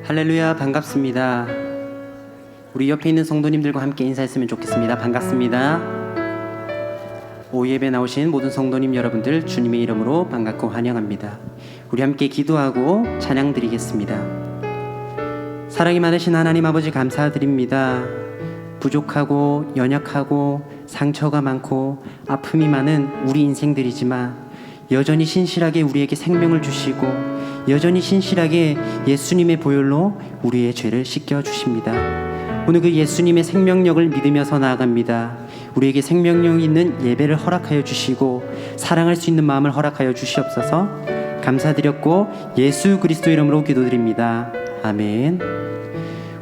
할렐루야, 반갑습니다. 우리 옆에 있는 성도님들과 함께 인사했으면 좋겠습니다. 반갑습니다. 오예배 나오신 모든 성도님 여러분들 주님의 이름으로 반갑고 환영합니다. 우리 함께 기도하고 찬양 드리겠습니다. 사랑이 많으신 하나님 아버지 감사드립니다. 부족하고 연약하고 상처가 많고 아픔이 많은 우리 인생들이지만 여전히 신실하게 우리에게 생명을 주시고 여전히 신실하게 예수님의 보혈로 우리의 죄를 씻겨주십니다. 오늘 그 예수님의 생명력을 믿으면서 나아갑니다. 우리에게 생명력 있는 예배를 허락하여 주시고 사랑할 수 있는 마음을 허락하여 주시옵소서. 감사드렸고 예수 그리스도 이름으로 기도드립니다. 아멘.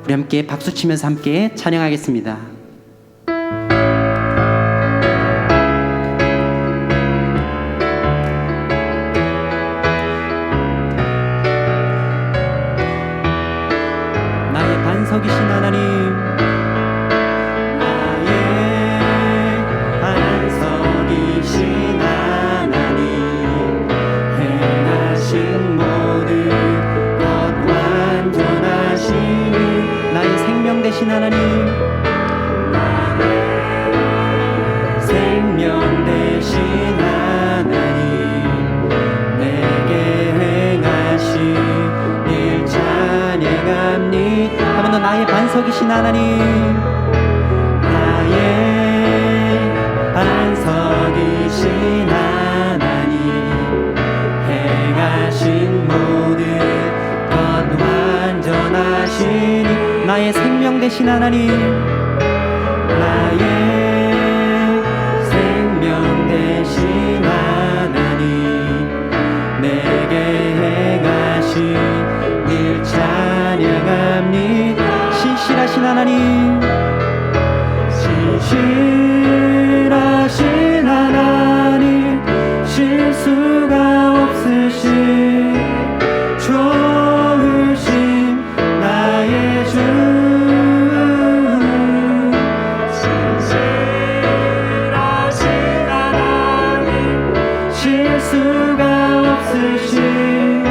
우리 함께 박수치면서 함께 찬양하겠습니다. 반석이신 하나님, 나의 반석이신 하나님, 행하신 모든 것 완전하시니 나의 생명 되신 하나님, 나의 생명 되신 하나님, 내게 행하신 일 찬양합니다. 한 번 더 나의 반석이신 하나님, 나의 반석이신 하나님, 행하신 모든 것 완전하시니 나의 생명 되신 하나님, 나의 생명 되신 하나님, 내게 행하신 일 찬양합니다. 신실하신 하나님, 신실하신 하나님, 실수가 없으신 좋으신 나의 주, 신실하신 하나님, 실수가 없으신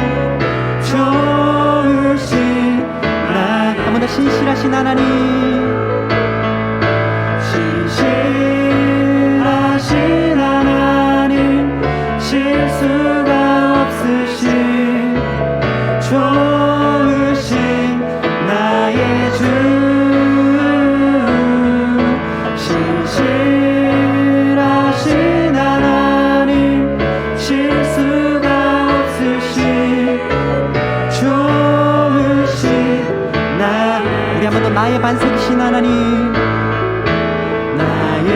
좋으신 한 번 더 신실하신 하나님, 신실하신 하나님, 실수가 없으신 좋으신 나의 주, 신실하신 하나님, 실수가 없으신 좋으신 우리 한 번 더 나의 반석이신 하나님, 나의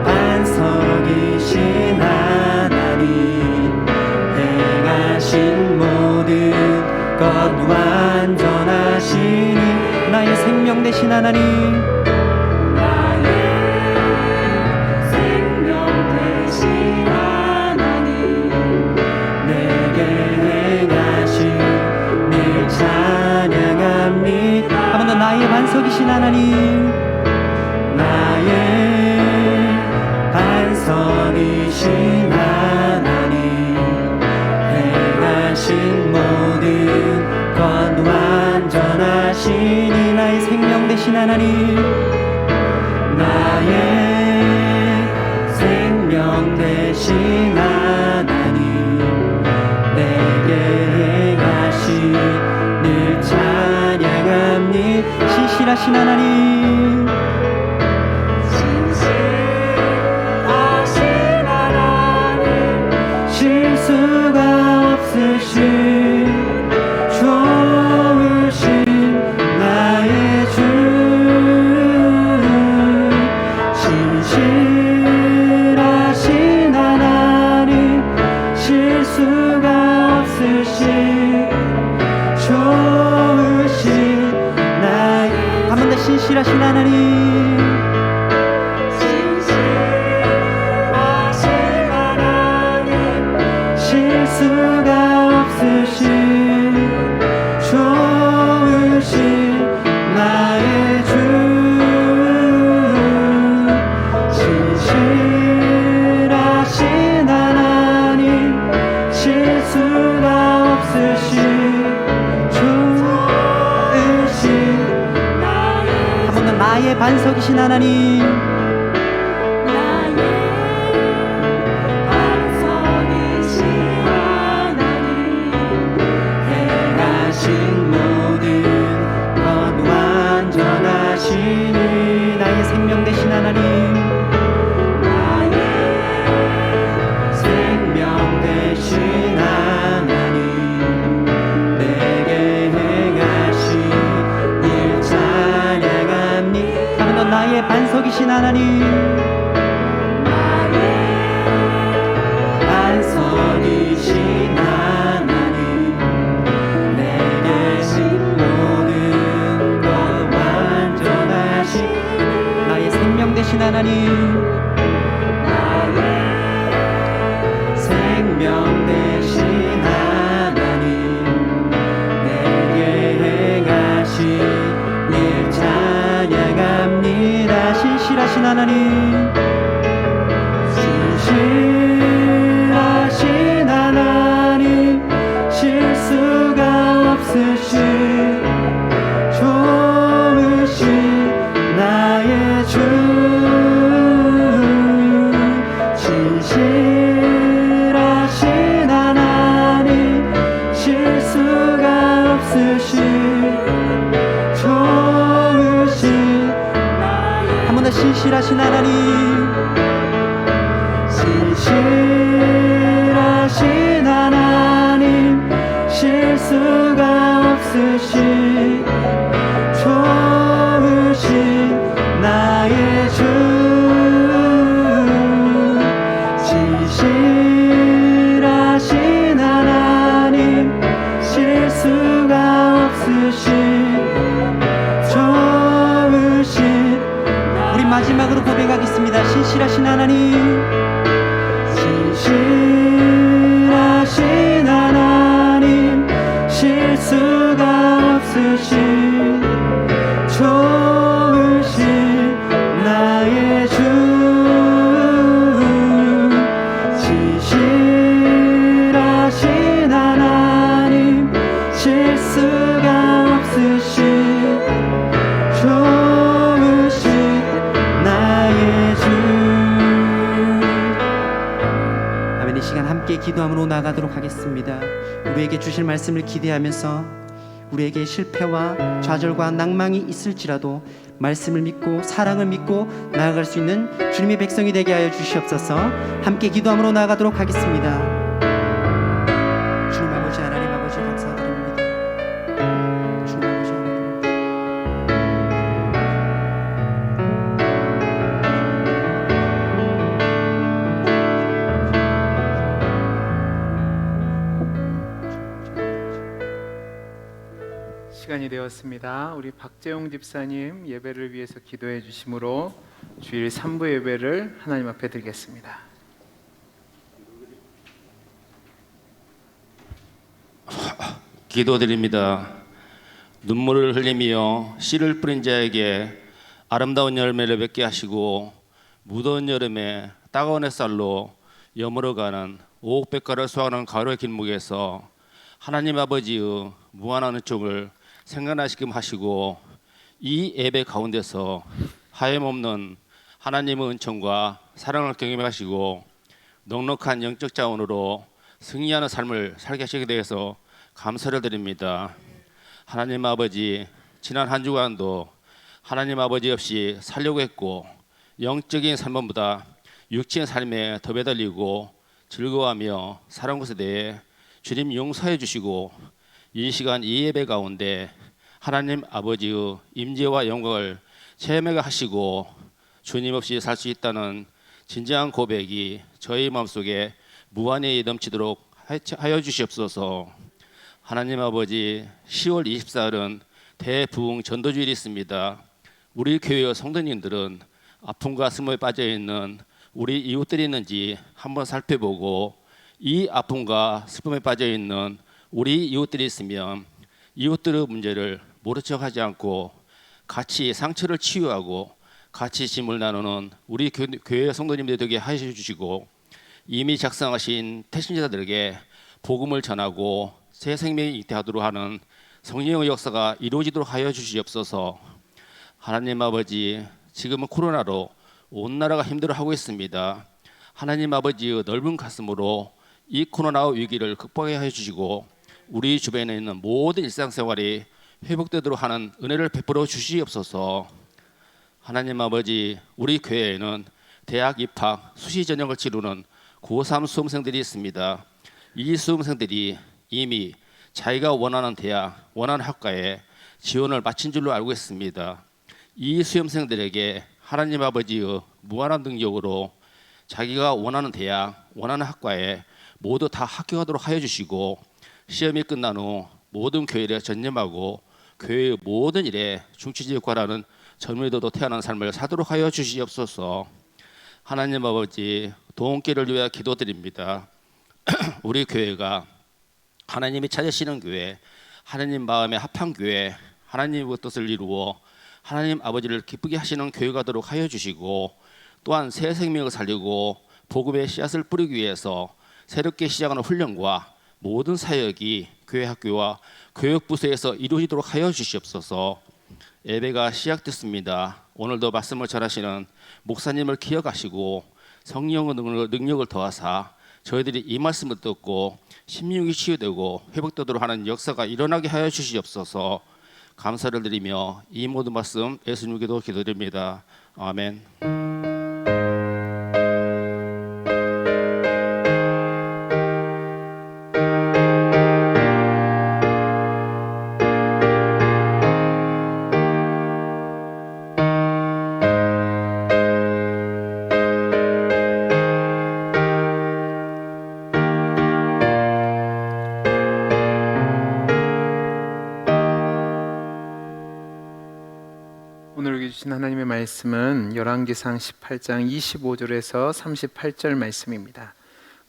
반석이신 하나님, 행하신 모든 것 완전하시니 나의 생명 되신 하나님, 나의 생명 되신 하나님, 내게 행하신 일 찬양합니다. 한 번 더 나의 반석이신 하나님, 나의 반석이신 하나님, 행하신 모든 것 완전하시니 나의 생명 되신 하나님, 나의 생명 되신 하나님, 내게 행하신 늘 찬양합니다. 신실하신 하나님, 신실하신 하나님, 실수가 없으신 좋으신 나의 주, 신실하신 하나님, 실수가 없으신 좋으신 나의 한 번 더 신실하신 하나님, 신실하신 하나님, 실수가 없으신 좋으신 나의 주, 신실하신 하나님, 실수가 없으신 주, 나의 반석이신 하나님, 나의 반석이신 하나님, 행하신 모든 것 완전하시니 나의 생명 되신 하나님, 나의 생명 되신 하나님, 내게 행하신 일 찬양합니다. 하나님 넌 나의 반석이신 하나님, 반석이신 하나님, 내게 신 모든 것 완전하신 나의 생명 되신 하나님, 생명 되신 하나님, 내게 행하신 일 찬양합니다. 신실하신 하나님, 신실하신 하나님, 실수가 없으신 좋으신 나의 주, 신실하신 하나님, 실수가 없으신 좋으신 한 번 더 신실하신 하나님, 신실하신 하나님, 실수가 없으신 좋으신 나의 주, 신실하신 하나님, 실수가 없으신 좋으신 우리 마지막으로 고백하겠습니다. 신실하신 하나님, 신실하신 하나님, 실수가 없으신 좋으신 나의 주, 신실하신 하나님, 실수가 없으신 좋으신 나의 주. 아멘. 이 시간 함께 기도함으로 나가도록 하겠습니다. 우리에게 주실 말씀을 기대하면서 우리에게 실패와 좌절과 낭망이 있을지라도 말씀을 믿고 사랑을 믿고 나아갈 수 있는 주님의 백성이 되게 하여 주시옵소서. 함께 기도함으로 나가도록 하겠습니다. 주님 아버지, 하나님 아버지, 감사드립니다. 주님 아버지, 하나님 시간이 되었습니다. 우리 박재용 집사님 예배를 위해서 기도해 주심으로 주일 3부 예배를 하나님 앞에 드리겠습니다. 기도드립니다. 눈물을 흘리며 씨를 뿌린 자에게 아름다운 열매를 맺게 하시고 무더운 여름에 따가운 햇살로 여물어가는 오곡백과를 수확하는 가을의 길목에서 하나님 아버지의 무한한 은총을 생각나시끔 하시고 이 예배 가운데서 하염없는 하나님의 은총과 사랑을 경험해 하시고 넉넉한 영적 자원으로 승리하는 삶을 살게 하시게 되어서 감사를 드립니다. 하나님 아버지, 지난 한 주간도 하나님 아버지 없이 살려고 했고 영적인 삶보다 육체의 삶에 더 매달리고 즐거워하며 살아온 것에 대해 주님 용서해 주시고 이 시간 이 예배 가운데 하나님 아버지의 임재와 영광을 체험하게 하시고 주님 없이 살 수 있다는 진정한 고백이 저희 마음속에 무한히 넘치도록 하여 주시옵소서. 하나님 아버지, 10월 24일은 대부흥 전도주일이 있습니다. 우리 교회의 성도님들은 아픔과 슬픔에 빠져있는 우리 이웃들이 있는지 한번 살펴보고 이 아픔과 슬픔에 빠져있는 우리 이웃들이 있으면 이웃들의 문제를 모른 척하지 않고 같이 상처를 치유하고 같이 짐을 나누는 우리 교회 성도님들 되게 하여 주시고 이미 작성하신 태신자들에게 복음을 전하고 새 생명이 잉태하도록 하는 성령의 역사가 이루어지도록 하여 주시옵소서. 하나님 아버지, 지금은 코로나로 온 나라가 힘들어하고 있습니다. 하나님 아버지의 넓은 가슴으로 이 코로나 위기를 극복해 주시고 우리 주변에 있는 모든 일상생활이 회복되도록 하는 은혜를 베풀어 주시옵소서. 하나님 아버지, 우리 교회에는 대학 입학 수시 전형을 치르는 고3 수험생들이 있습니다. 이 수험생들이 이미 자기가 원하는 대학, 원하는 학과에 지원을 마친 줄로 알고 있습니다. 이 수험생들에게 하나님 아버지의 무한한 능력으로 자기가 원하는 대학, 원하는 학과에 모두 다 합격하도록 하여 주시고 시험이 끝난 후 모든 교회에 전념하고 교회의 모든 일에 중추직역하라는 젊은이들도 태어난 삶을 살도록 하여 주시옵소서. 하나님 아버지, 동원길을 위하여 기도드립니다. 우리 교회가 하나님이 찾으시는 교회, 하나님 마음에 합한 교회, 하나님의 뜻을 이루어 하나님 아버지를 기쁘게 하시는 교회가 되도록 하여 주시고 또한 새 생명을 살리고 복음의 씨앗을 뿌리기 위해서 새롭게 시작하는 훈련과 모든 사역이 교회 학교와 교육부서에서 이루어지도록 하여 주시옵소서. 예배가 시작됐습니다. 오늘도 말씀을 전하시는 목사님을 기억하시고 성령의 능력을 더하사 저희들이 이 말씀을 듣고 심령이 치유되고 회복되도록 하는 역사가 일어나게 하여 주시옵소서. 감사를 드리며 이 모든 말씀 예수님께도 기도드립니다. 아멘. 오늘 주신 하나님의 말씀은 열왕기상 18장 25절에서 38절 말씀입니다.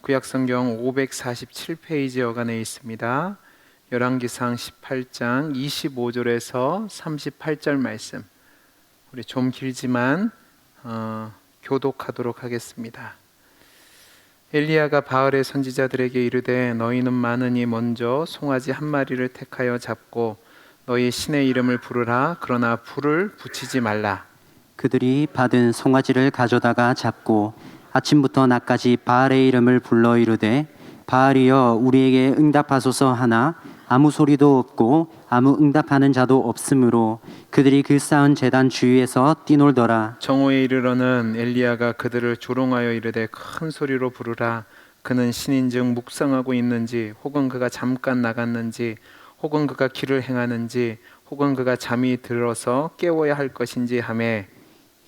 구약성경 547페이지 여간에 있습니다. 열왕기상 18장 25절에서 38절 말씀. 우리 좀 길지만 교독하도록 하겠습니다. 엘리야가 바알의 선지자들에게 이르되 너희는 많으니 먼저 송아지 한 마리를 택하여 잡고 너희 신의 이름을 부르라. 그러나 불을 붙이지 말라. 그들이 받은 송아지를 가져다가 잡고 아침부터 낮까지 바알의 이름을 불러 이르되 바알이여 우리에게 응답하소서 하나 아무 소리도 없고 아무 응답하는 자도 없으므로 그들이 그 쌓은 제단 주위에서 뛰놀더라. 정오에 이르러는 엘리야가 그들을 조롱하여 이르되 큰 소리로 부르라. 그는 신인즉 묵상하고 있는지 혹은 그가 잠깐 나갔는지 혹은 그가 길을 행하는지 혹은 그가 잠이 들어서 깨워야 할 것인지 하매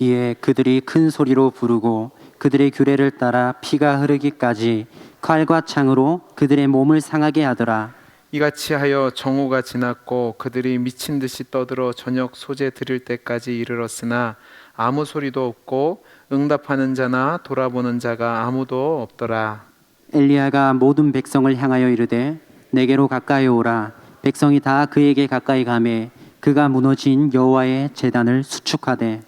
이에 그들이 큰 소리로 부르고 그들의 규례를 따라 피가 흐르기까지 칼과 창으로 그들의 몸을 상하게 하더라. 이같이 하여 정오가 지났고 그들이 미친 듯이 떠들어 저녁 소재 드릴 때까지 이르렀으나 아무 소리도 없고 응답하는 자나 돌아보는 자가 아무도 없더라. 엘리야가 모든 백성을 향하여 이르되 내게로 가까이 오라. 백성이 다 그에게 가까이 가매 그가 무너진 여호와의 제단을 수축하되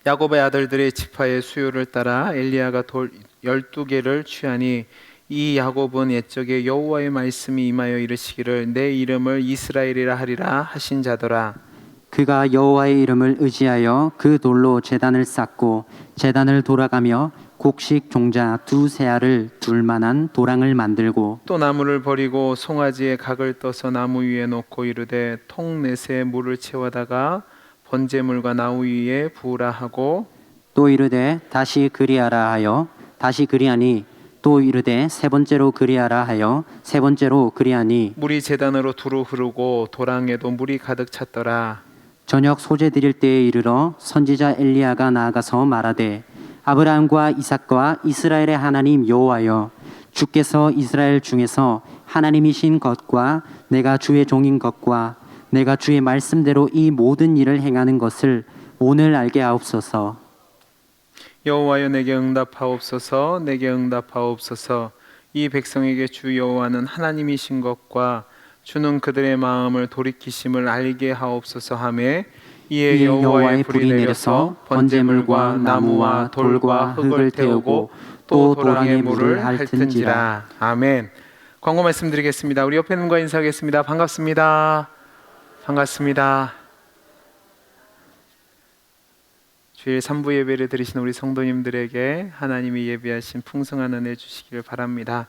야곱의 아들들의 지파의 수요를 따라 엘리야가 돌 12개를 취하니 이 야곱은 옛적에 여호와의 말씀이 임하여 이르시기를 내 이름을 이스라엘이라 하리라 하신 자더라. 그가 여호와의 이름을 의지하여 그 돌로 제단을 쌓고 제단을 돌아가며 곡식 종자 두세 알을 둘 만한 도랑을 만들고 또 나무를 버리고 송아지의 각을 떠서 나무 위에 놓고 이르되 통넷에 물을 채워다가 번제물과 나무 위에 부으라 하고 또 이르되 다시 그리하라 하여 다시 그리하니 또 이르되 세 번째로 그리하라 하여 세 번째로 그리하니 물이 제단으로 두루 흐르고 도랑에도 물이 가득 찼더라. 저녁 소재 드릴 때에 이르러 선지자 엘리야가 나아가서 말하되 아브라함과 이삭과 이스라엘의 하나님 여호와여 주께서 이스라엘 중에서 하나님이신 것과 내가 주의 종인 것과 내가 주의 말씀대로 이 모든 일을 행하는 것을 오늘 알게 하옵소서. 여호와여 내게 응답하옵소서. 내게 응답하옵소서. 이 백성에게 주 여호와는 하나님이신 것과 주는 그들의 마음을 돌이키심을 알게 하옵소서 하매 이에 여호와의 불이 내려서 번제물과 나무와 돌과 흙을 태우고 또 도랑에 물을 핥은지라. 아멘. 광고 말씀드리겠습니다. 우리 옆에 있는 분과 인사하겠습니다. 반갑습니다. 반갑습니다. 주일 3부 예배를 드리신 우리 성도님들에게 하나님이 예비하신 풍성한 은혜 주시기를 바랍니다.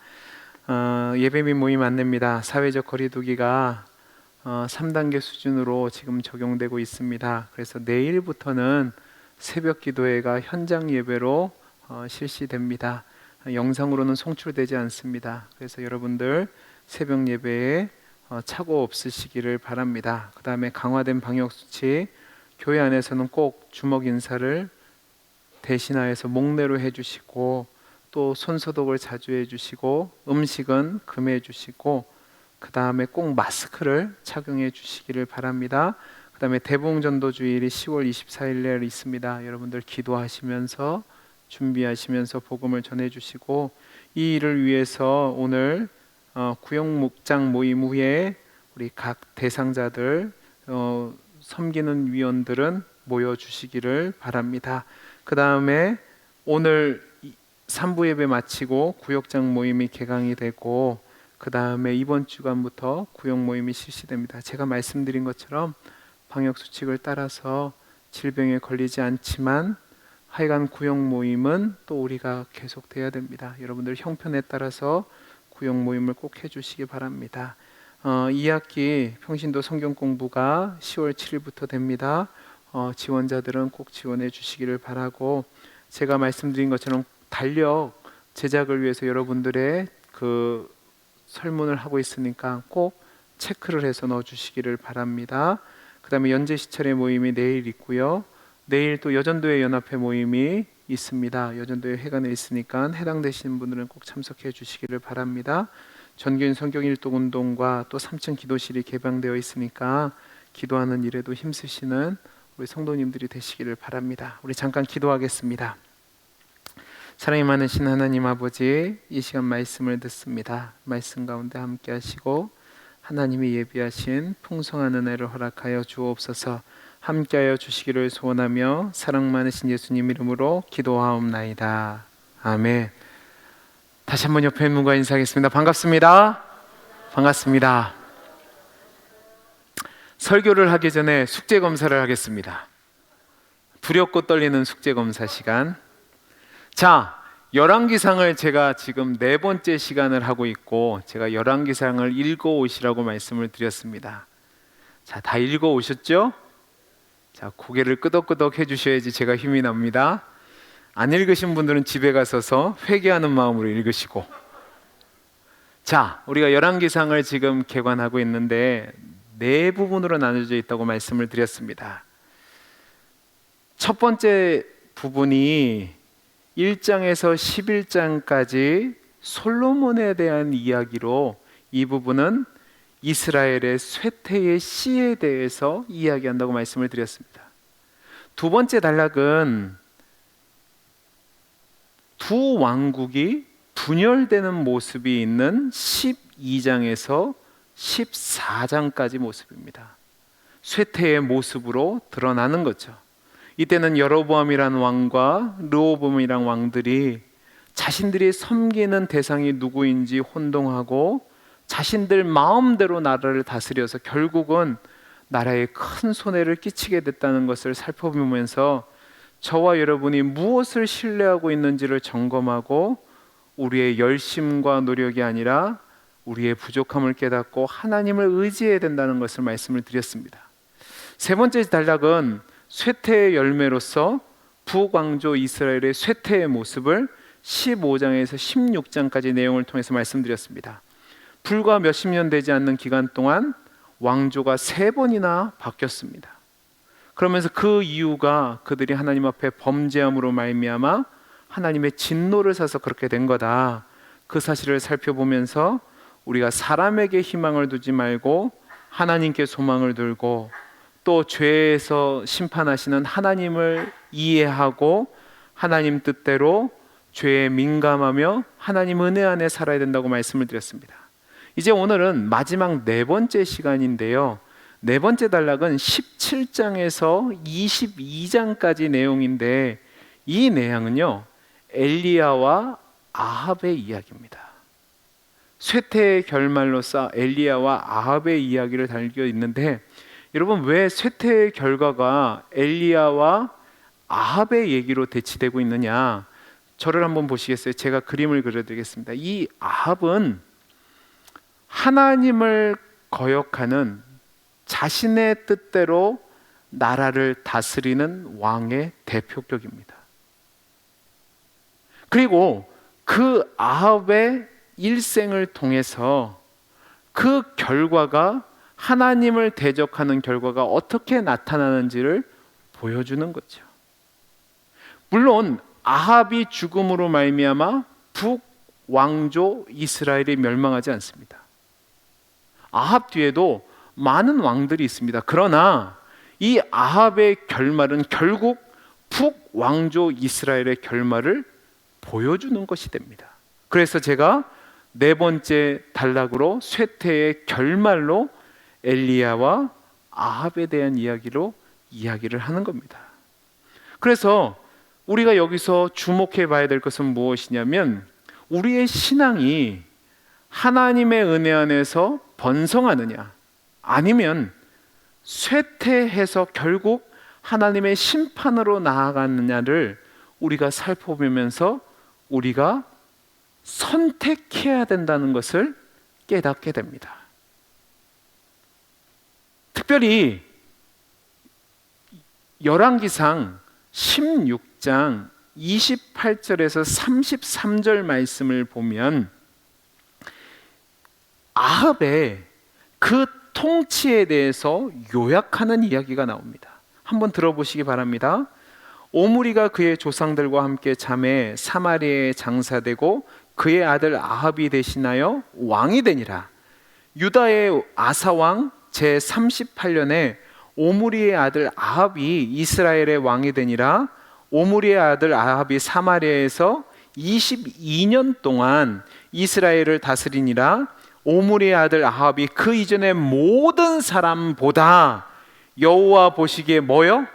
예배 및 모임 안내입니다. 사회적 거리두기가 3단계 수준으로 지금 적용되고 있습니다. 그래서 내일부터는 새벽 기도회가 현장 예배로 실시됩니다. 영상으로는 송출되지 않습니다. 그래서 여러분들 새벽 예배에 착오 없으시기를 바랍니다. 그 다음에 강화된 방역수칙, 교회 안에서는 꼭 주먹 인사를 대신하여서 목례로 해주시고, 또 손소독을 자주 해주시고, 음식은 금해 주시고, 그 다음에 꼭 마스크를 착용해 주시기를 바랍니다. 그 다음에 대봉전도주일이 10월 24일 날 있습니다. 여러분들 기도하시면서 준비하시면서 복음을 전해주시고, 이 일을 위해서 오늘 구역목장 모임 후에 우리 각 대상자들 섬기는 위원들은 모여주시기를 바랍니다. 그 다음에 오늘 3부 예배 마치고 구역장 모임이 개강이 되고, 그 다음에 이번 주간부터 구역 모임이 실시됩니다. 제가 말씀드린 것처럼 방역수칙을 따라서 질병에 걸리지 않지만 하여간 구역 모임은 또 우리가 계속돼야 됩니다. 여러분들 형편에 따라서 구역 모임을 꼭 해주시기 바랍니다. 2학기 평신도 성경 공부가 10월 7일부터 됩니다. 지원자들은 꼭 지원해 주시기를 바라고, 제가 말씀드린 것처럼 달력 제작을 위해서 여러분들의 그 설문을 하고 있으니까 꼭 체크를 해서 넣어 주시기를 바랍니다. 그 다음에 연재시찰의 모임이 내일 있고요. 내일 또 여전도회 연합회 모임이 있습니다. 여전도회 회관에 있으니까 해당되시는 분들은 꼭 참석해 주시기를 바랍니다. 전교인 성경일독운동과 또 3층 기도실이 개방되어 있으니까 기도하는 일에도 힘쓰시는 우리 성도님들이 되시기를 바랍니다. 우리 잠깐 기도하겠습니다. 사랑이 많으신 하나님 아버지, 이 시간 말씀을 듣습니다. 말씀 가운데 함께 하시고 하나님이 예비하신 풍성한 은혜를 허락하여 주옵소서. 함께하여 주시기를 소원하며 사랑 많으신 예수님 이름으로 기도하옵나이다. 아멘. 다시 한번 옆에 있는 분과 인사하겠습니다. 반갑습니다. 반갑습니다. 설교를 하기 전에 숙제 검사를 하겠습니다. 두렵고 떨리는 숙제 검사 시간. 자, 열왕기상을 제가 지금 4번째 시간을 하고 있고, 제가 열왕기상을 읽어오시라고 말씀을 드렸습니다. 자, 다 읽어오셨죠? 자, 고개를 끄덕끄덕 해주셔야지 제가 힘이 납니다. 안 읽으신 분들은 집에 가서서 회개하는 마음으로 읽으시고. 자, 우리가 열왕기상을 지금 개관하고 있는데 4부분으로 나눠져 있다고 말씀을 드렸습니다. 첫 번째 부분이 1장에서 11장까지 솔로몬에 대한 이야기로, 이 부분은 이스라엘의 쇠퇴의 씨에 대해서 이야기한다고 말씀을 드렸습니다. 두 번째 단락은 두 왕국이 분열되는 모습이 있는 12장에서 14장까지 모습입니다. 쇠퇴의 모습으로 드러나는 거죠. 이때는 여로보암이라는 왕과 르호보암이라는 왕들이 자신들이 섬기는 대상이 누구인지 혼동하고 자신들 마음대로 나라를 다스려서 결국은 나라에 큰 손해를 끼치게 됐다는 것을 살펴보면서 저와 여러분이 무엇을 신뢰하고 있는지를 점검하고 우리의 열심과 노력이 아니라 우리의 부족함을 깨닫고 하나님을 의지해야 된다는 것을 말씀을 드렸습니다. 세 번째 단락은 쇠퇴의 열매로서 북왕조 이스라엘의 쇠퇴의 모습을 15장에서 16장까지 내용을 통해서 말씀드렸습니다. 불과 몇십 년 되지 않는 기간 동안 왕조가 3번이나 바뀌었습니다. 그러면서 그 이유가 그들이 하나님 앞에 범죄함으로 말미암아 하나님의 진노를 사서 그렇게 된 거다. 그 사실을 살펴보면서 우리가 사람에게 희망을 두지 말고 하나님께 소망을 들고, 또 죄에서 심판하시는 하나님을 이해하고 하나님 뜻대로 죄에 민감하며 하나님 은혜 안에 살아야 된다고 말씀을 드렸습니다. 이제 오늘은 마지막 4번째 시간인데요, 4번째 단락은 17장에서 22장까지 내용인데, 이 내용은요 엘리야와 아합의 이야기입니다. 쇠퇴의 결말로서 엘리야와 아합의 이야기를 담겨 있는데, 여러분 왜 쇠퇴의 결과가 엘리야와 아합의 얘기로 대치되고 있느냐? 저를 한번 보시겠어요? 제가 그림을 그려드리겠습니다. 이 아합은 하나님을 거역하는, 자신의 뜻대로 나라를 다스리는 왕의 대표격입니다. 그리고 그 아합의 일생을 통해서 그 결과가, 하나님을 대적하는 결과가 어떻게 나타나는지를 보여주는 거죠. 물론 아합이 죽음으로 말미암아 북왕조 이스라엘이 멸망하지 않습니다. 아합 뒤에도 많은 왕들이 있습니다. 그러나 이 아합의 결말은 결국 북왕조 이스라엘의 결말을 보여주는 것이 됩니다. 그래서 제가 네 번째 단락으로 쇠퇴의 결말로 엘리야와 아합에 대한 이야기를 하는 겁니다. 그래서 우리가 여기서 주목해 봐야 될 것은 무엇이냐면, 우리의 신앙이 하나님의 은혜 안에서 번성하느냐, 아니면 쇠퇴해서 결국 하나님의 심판으로 나아가느냐를 우리가 살펴보면서 우리가 선택해야 된다는 것을 깨닫게 됩니다. 특별히 열왕기상 16장 28절에서 33절 말씀을 보면 아합의 그 통치에 대해서 요약하는 이야기가 나옵니다. 한번 들어보시기 바랍니다. 오므리가 그의 조상들과 함께 잠에 사마리아에 장사되고 그의 아들 아합이 대신하여 왕이 되니라. 유다의 아사왕 제38년에 오므리의 아들 아합이 이스라엘의 왕이 되니라. 오므리의 아들 아합이 사마리아에서 22년 동안 이스라엘을 다스리니라. 오므리의 아들 아합이 그 이전의 모든 사람보다 여호와 보시기에 뭐요?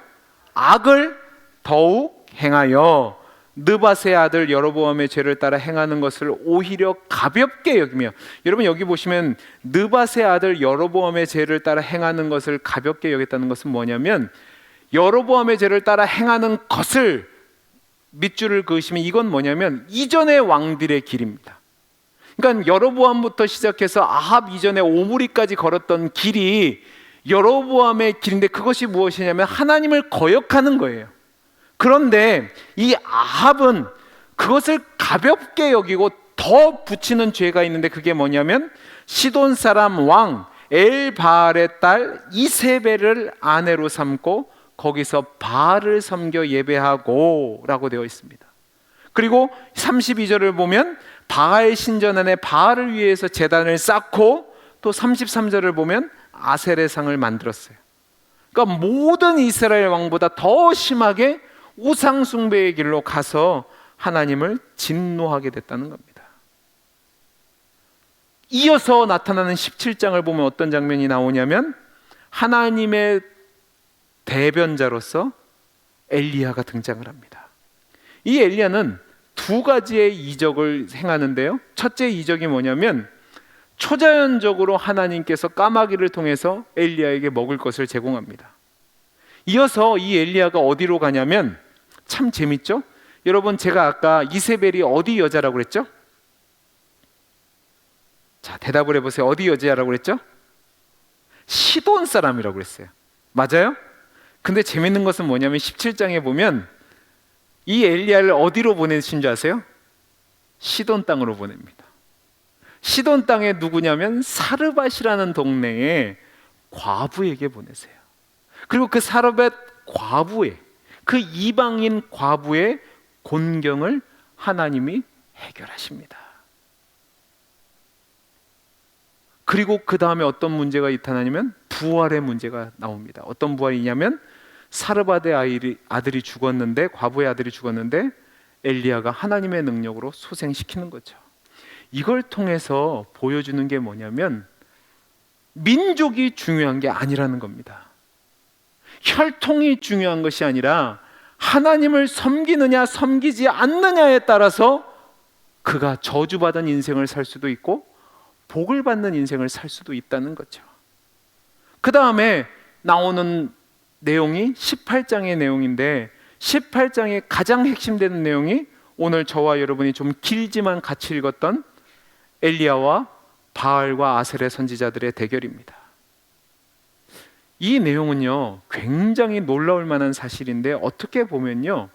악을 더욱 행하여 느밧의 아들 여로보암의 죄를 따라 행하는 것을 오히려 가볍게 여기며, 여러분 여기 보시면 느밧의 아들 여로보암의 죄를 따라 행하는 것을 가볍게 여겼다는 것은 뭐냐면, 여로보암의 죄를 따라 행하는 것을 밑줄을 그으시면 이건 뭐냐면 이전의 왕들의 길입니다. 그러니까 여로보암부터 시작해서 아합 이전에 오므리까지 걸었던 길이 여로보암의 길인데, 그것이 무엇이냐면 하나님을 거역하는 거예요. 그런데 이 아합은 그것을 가볍게 여기고 더 붙이는 죄가 있는데, 그게 뭐냐면 시돈 사람 왕 엘바알의 딸 이세벨을 아내로 삼고 거기서 바알을 섬겨 예배하고 라고 되어 있습니다. 그리고 32절을 보면 바알 신전 안에 바알을 위해서 제단을 쌓고, 또 33절을 보면 아셀의 상을 만들었어요. 그러니까 모든 이스라엘 왕보다 더 심하게 우상 숭배의 길로 가서 하나님을 진노하게 됐다는 겁니다. 이어서 나타나는 17장을 보면 어떤 장면이 나오냐면, 하나님의 대변자로서 엘리야가 등장을 합니다. 이 엘리야는 두 가지의 이적을 행하는데요, 첫째 이적이 뭐냐면 초자연적으로 하나님께서 까마귀를 통해서 엘리야에게 먹을 것을 제공합니다. 이어서 이 엘리야가 어디로 가냐면, 참 재밌죠? 여러분, 제가 아까 이세벨이 어디 여자라고 그랬죠? 자, 대답을 해보세요. 어디 여자라고 그랬죠? 시돈 사람이라고 그랬어요. 맞아요? 근데 재밌는 것은 뭐냐면 17장에 보면 이 엘리야를 어디로 보내신 줄 아세요? 시돈 땅으로 보냅니다. 시돈 땅에 누구냐면 사르밧이라는 동네에 과부에게 보내세요. 그리고 그 사르밧 과부의, 그 이방인 과부의 곤경을 하나님이 해결하십니다. 그리고 그 다음에 어떤 문제가 나타나냐면 부활의 문제가 나옵니다. 어떤 부활이냐면 사르밧의 아들이 죽었는데, 과부의 아들이 죽었는데 엘리야가 하나님의 능력으로 소생시키는 거죠. 이걸 통해서 보여주는 게 뭐냐면 민족이 중요한 게 아니라는 겁니다. 혈통이 중요한 것이 아니라 하나님을 섬기느냐 섬기지 않느냐에 따라서 그가 저주받은 인생을 살 수도 있고 복을 받는 인생을 살 수도 있다는 거죠. 그 다음에 나오는 내용이 18장의 내용인데, 18장의 가장 핵심되는 내용이 오늘 저와 여러분이 좀 길지만 같이 읽었던 엘리야와 바알과 아셀의 선지자들의 대결입니다. 이 내용은요, 굉장히 놀라울 만한 사실인데, 어떻게 보면요,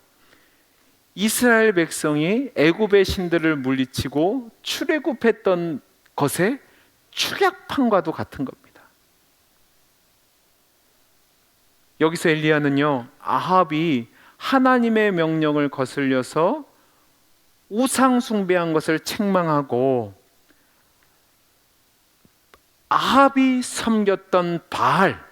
이스라엘 백성이 애굽의 신들을 물리치고 출애굽했던 것의 축약판과도 같은 겁니다. 여기서 엘리야는요, 아합이 하나님의 명령을 거슬려서 우상 숭배한 것을 책망하고 아합이 섬겼던 바알,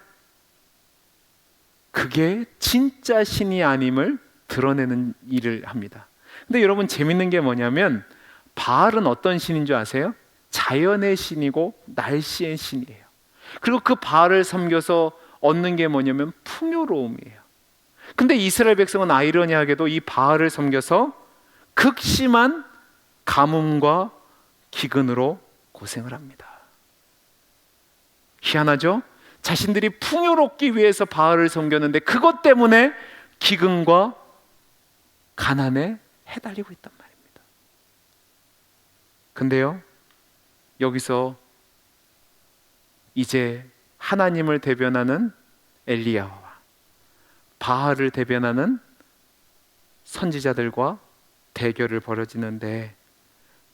그게 진짜 신이 아님을 드러내는 일을 합니다. 근데 여러분, 재밌는 게 뭐냐면 바알은 어떤 신인 줄 아세요? 자연의 신이고 날씨의 신이에요. 그리고 그 바알을 섬겨서 얻는 게 뭐냐면 풍요로움이에요. 근데 이스라엘 백성은 아이러니하게도 이 바알을 섬겨서 극심한 가뭄과 기근으로 고생을 합니다. 희한하죠? 자신들이 풍요롭기 위해서 바알을 섬겼는데 그것 때문에 기근과 가난에 해달리고 있단 말입니다. 근데요, 여기서 이제 하나님을 대변하는 엘리야와 바알을 대변하는 선지자들과 대결을 벌어지는데,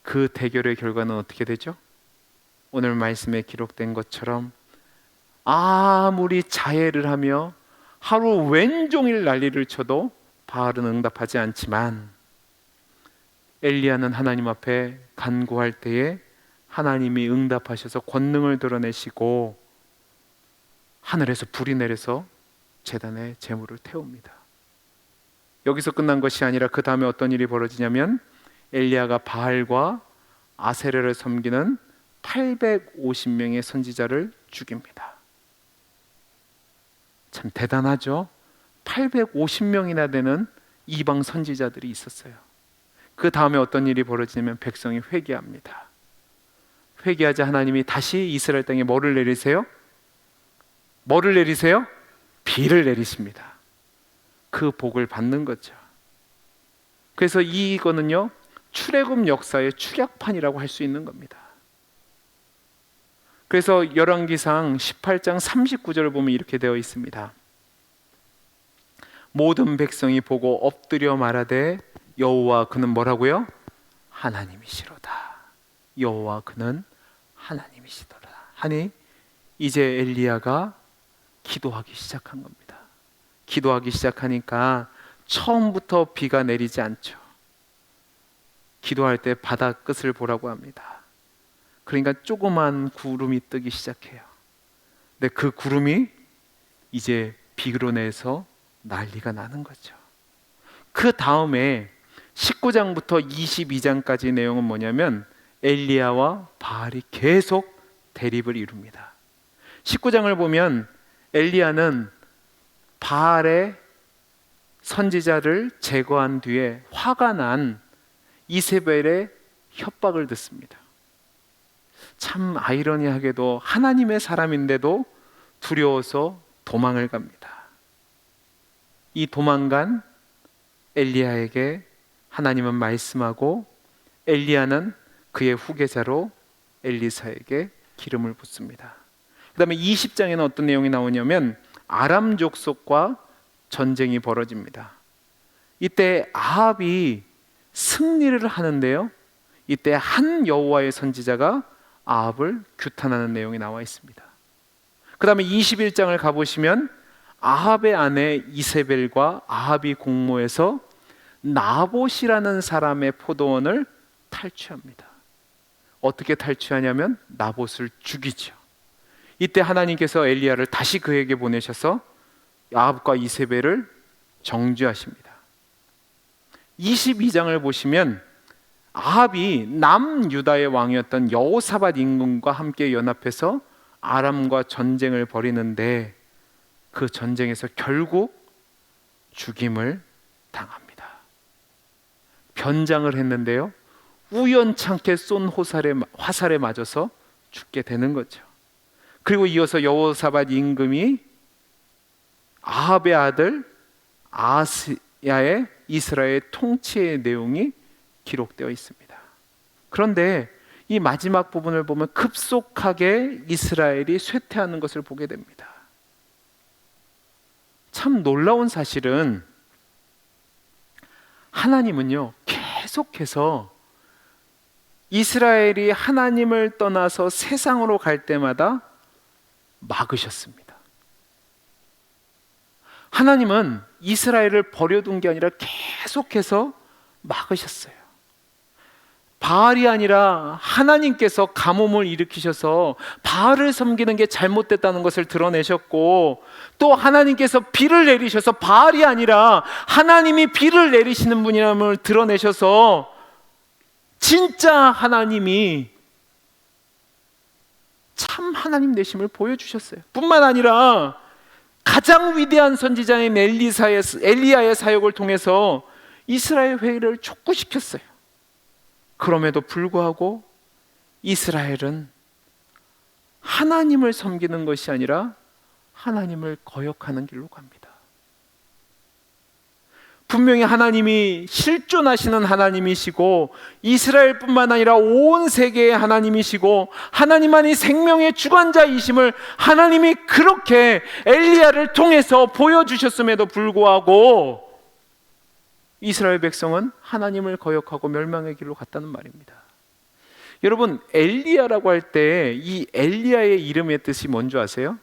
그 대결의 결과는 어떻게 되죠? 오늘 말씀에 기록된 것처럼 아무리 자해를 하며 하루 왼종일 난리를 쳐도 바알은 응답하지 않지만, 엘리야는 하나님 앞에 간구할 때에 하나님이 응답하셔서 권능을 드러내시고 하늘에서 불이 내려서 제단에 제물을 태웁니다. 여기서 끝난 것이 아니라 그 다음에 어떤 일이 벌어지냐면, 엘리야가 바알과 아세라를 섬기는 850명의 선지자를 죽입니다. 참 대단하죠? 850명이나 되는 이방 선지자들이 있었어요. 그 다음에 어떤 일이 벌어지냐면 백성이 회개합니다. 회개하자 하나님이 다시 이스라엘 땅에 뭐를 내리세요? 뭐를 내리세요? 비를 내리십니다. 그 복을 받는 거죠. 그래서 이거는요, 출애굽 역사의 축약판이라고 할 수 있는 겁니다. 그래서 열왕기상 18장 39절을 보면 이렇게 되어 있습니다. 모든 백성이 보고 엎드려 말하되 여호와 그는 뭐라고요? 하나님이시로다. 여호와 그는 하나님이시더라 하니, 이제 엘리야가 기도하기 시작한 겁니다. 기도하기 시작하니까 처음부터 비가 내리지 않죠. 기도할 때 바다 끝을 보라고 합니다. 그러니까 조그만 구름이 뜨기 시작해요. 근데 그 구름이 이제 비로 내서 난리가 나는 거죠. 그 다음에 19장부터 22장까지 내용은 뭐냐면 엘리야와 바알이 계속 대립을 이룹니다. 19장을 보면 엘리야는 바알의 선지자를 제거한 뒤에 화가 난 이세벨의 협박을 듣습니다. 참 아이러니하게도 하나님의 사람인데도 두려워서 도망을 갑니다. 이 도망간 엘리야에게 하나님은 말씀하고, 엘리야는 그의 후계자로 엘리사에게 기름을 붓습니다. 그 다음에 20장에는 어떤 내용이 나오냐면 아람 족속과 전쟁이 벌어집니다. 이때 아합이 승리를 하는데요, 이때 한 여호와의 선지자가 아합을 규탄하는 내용이 나와 있습니다. 그 다음에 21장을 가보시면 아합의 아내 이세벨과 아합이 공모해서 나봇이라는 사람의 포도원을 탈취합니다. 어떻게 탈취하냐면 나봇을 죽이죠. 이때 하나님께서 엘리야를 다시 그에게 보내셔서 아합과 이세벨을 정죄하십니다. 22장을 보시면 아합이 남유다의 왕이었던 여호사밧 임금과 함께 연합해서 아람과 전쟁을 벌이는데, 그 전쟁에서 결국 죽임을 당합니다. 변장을 했는데요, 우연찮게 쏜 화살에 맞아서 죽게 되는 거죠. 그리고 이어서 여호사밧 임금이 아합의 아들 아하스의 엘리야의 이스라엘 통치의 내용이 기록되어 있습니다. 그런데 이 마지막 부분을 보면 급속하게 이스라엘이 쇠퇴하는 것을 보게 됩니다. 참 놀라운 사실은 하나님은요, 계속해서 이스라엘이 하나님을 떠나서 세상으로 갈 때마다 막으셨습니다. 하나님은 이스라엘을 버려둔 게 아니라 계속해서 막으셨어요. 바알이 아니라 하나님께서 가뭄을 일으키셔서 바알을 섬기는 게 잘못됐다는 것을 드러내셨고, 또 하나님께서 비를 내리셔서 바알이 아니라 하나님이 비를 내리시는 분이라는 드러내셔서 진짜 하나님이 참 하나님 되심을 보여주셨어요. 뿐만 아니라 가장 위대한 선지자인 엘리야의 사역을 통해서 이스라엘 회의를 촉구시켰어요. 그럼에도 불구하고 이스라엘은 하나님을 섬기는 것이 아니라 하나님을 거역하는 길로 갑니다. 분명히 하나님이 실존하시는 하나님이시고 이스라엘뿐만 아니라 온 세계의 하나님이시고 하나님만이 생명의 주관자이심을 하나님이 그렇게 엘리야를 통해서 보여주셨음에도 불구하고 이스라엘 백성은 하나님을 거역하고 멸망의 길로 갔다는 말입니다. 여러분, 엘리야라고 할 때 이 엘리야의 이름의 뜻이 뭔지 아세요?